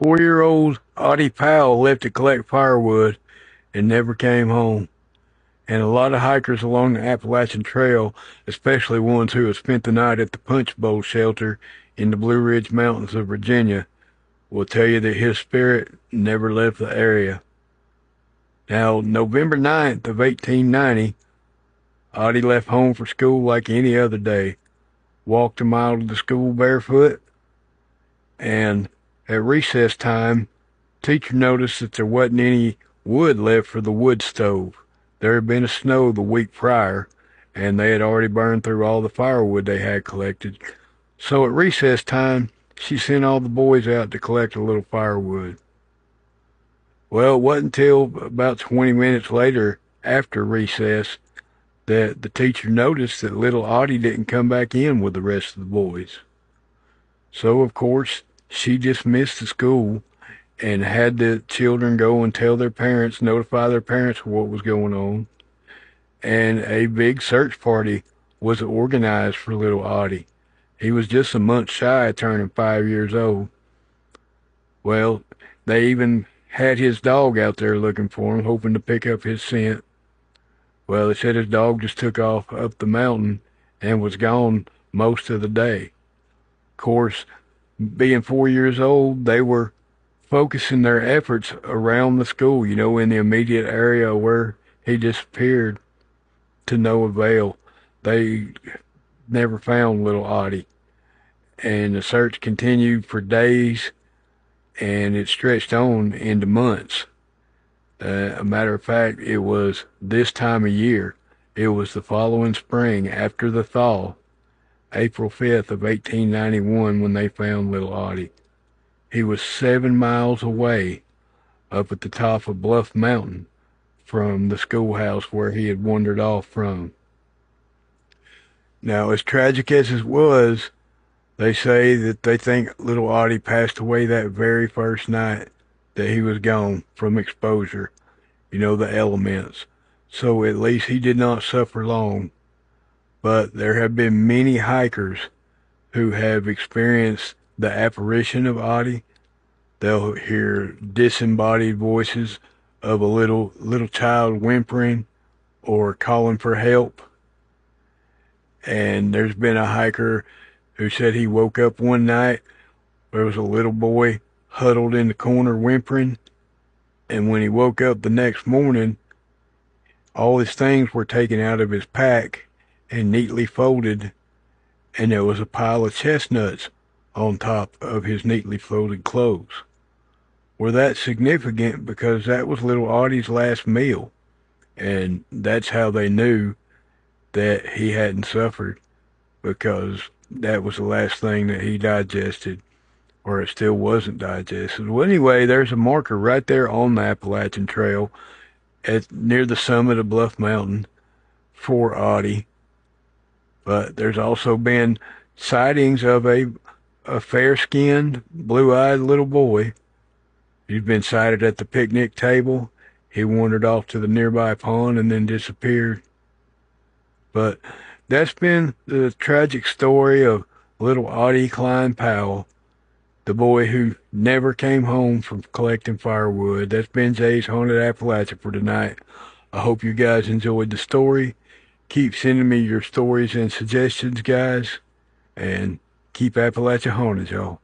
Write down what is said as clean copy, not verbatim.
4-year-old Ottie Powell left to collect firewood and never came home. And a lot of hikers along the Appalachian Trail, especially ones who have spent the night at the Punchbowl Shelter in the Blue Ridge Mountains of Virginia, will tell you that his spirit never left the area. Now, November 9th of 1890, Ottie left home for school like any other day, walked a mile to the school barefoot, and at recess time, teacher noticed that there wasn't any wood left for the wood stove. There had been a snow the week prior, and they had already burned through all the firewood they had collected. So at recess time, she sent all the boys out to collect a little firewood. Well, it wasn't until about 20 minutes later, after recess, that the teacher noticed that little Ottie didn't come back in with the rest of the boys. So, of course, she dismissed the school and had the children go and tell their parents, notify their parents of what was going on. And a big search party was organized for little Ottie. He was just a month shy of turning 5 years old. Well, they even had his dog out there looking for him, hoping to pick up his scent. Well, they said his dog just took off up the mountain and was gone most of the day. Of course, being 4 years old, they were focusing their efforts around the school, in the immediate area where he disappeared, to no avail. They never found little Ottie. And the search continued for days, and it stretched on into months. A matter of fact, it was this time of year. It was the following spring, after the thaw, April 5th of 1891, when they found little Ottie. He was 7 miles away, up at the top of Bluff Mountain, from the schoolhouse where he had wandered off from. Now, as tragic as it was, they say that they think little Ottie passed away that very first night that he was gone from exposure, the elements. So at least he did not suffer long. But there have been many hikers who have experienced the apparition of Ottie. They'll hear disembodied voices of a little child whimpering or calling for help. And there's been a hiker who said he woke up one night, there was a little boy huddled in the corner whimpering, and when he woke up the next morning, all his things were taken out of his pack and neatly folded, and there was a pile of chestnuts on top of his neatly folded clothes. Well, that's significant because that was little Ottie's last meal, and that's how they knew that he hadn't suffered, because that was the last thing that he digested, or it still wasn't digested. Well, anyway, there's a marker right there on the Appalachian Trail near the summit of Bluff Mountain for Ottie. But there's also been sightings of a fair-skinned, blue-eyed little boy. He's been sighted at the picnic table. He wandered off to the nearby pond and then disappeared. But that's been the tragic story of little Ottie Klein Powell, the boy who never came home from collecting firewood. That's been Jay's Haunted Appalachia for tonight. I hope you guys enjoyed the story. Keep sending me your stories and suggestions, guys. And keep Appalachia haunted, y'all.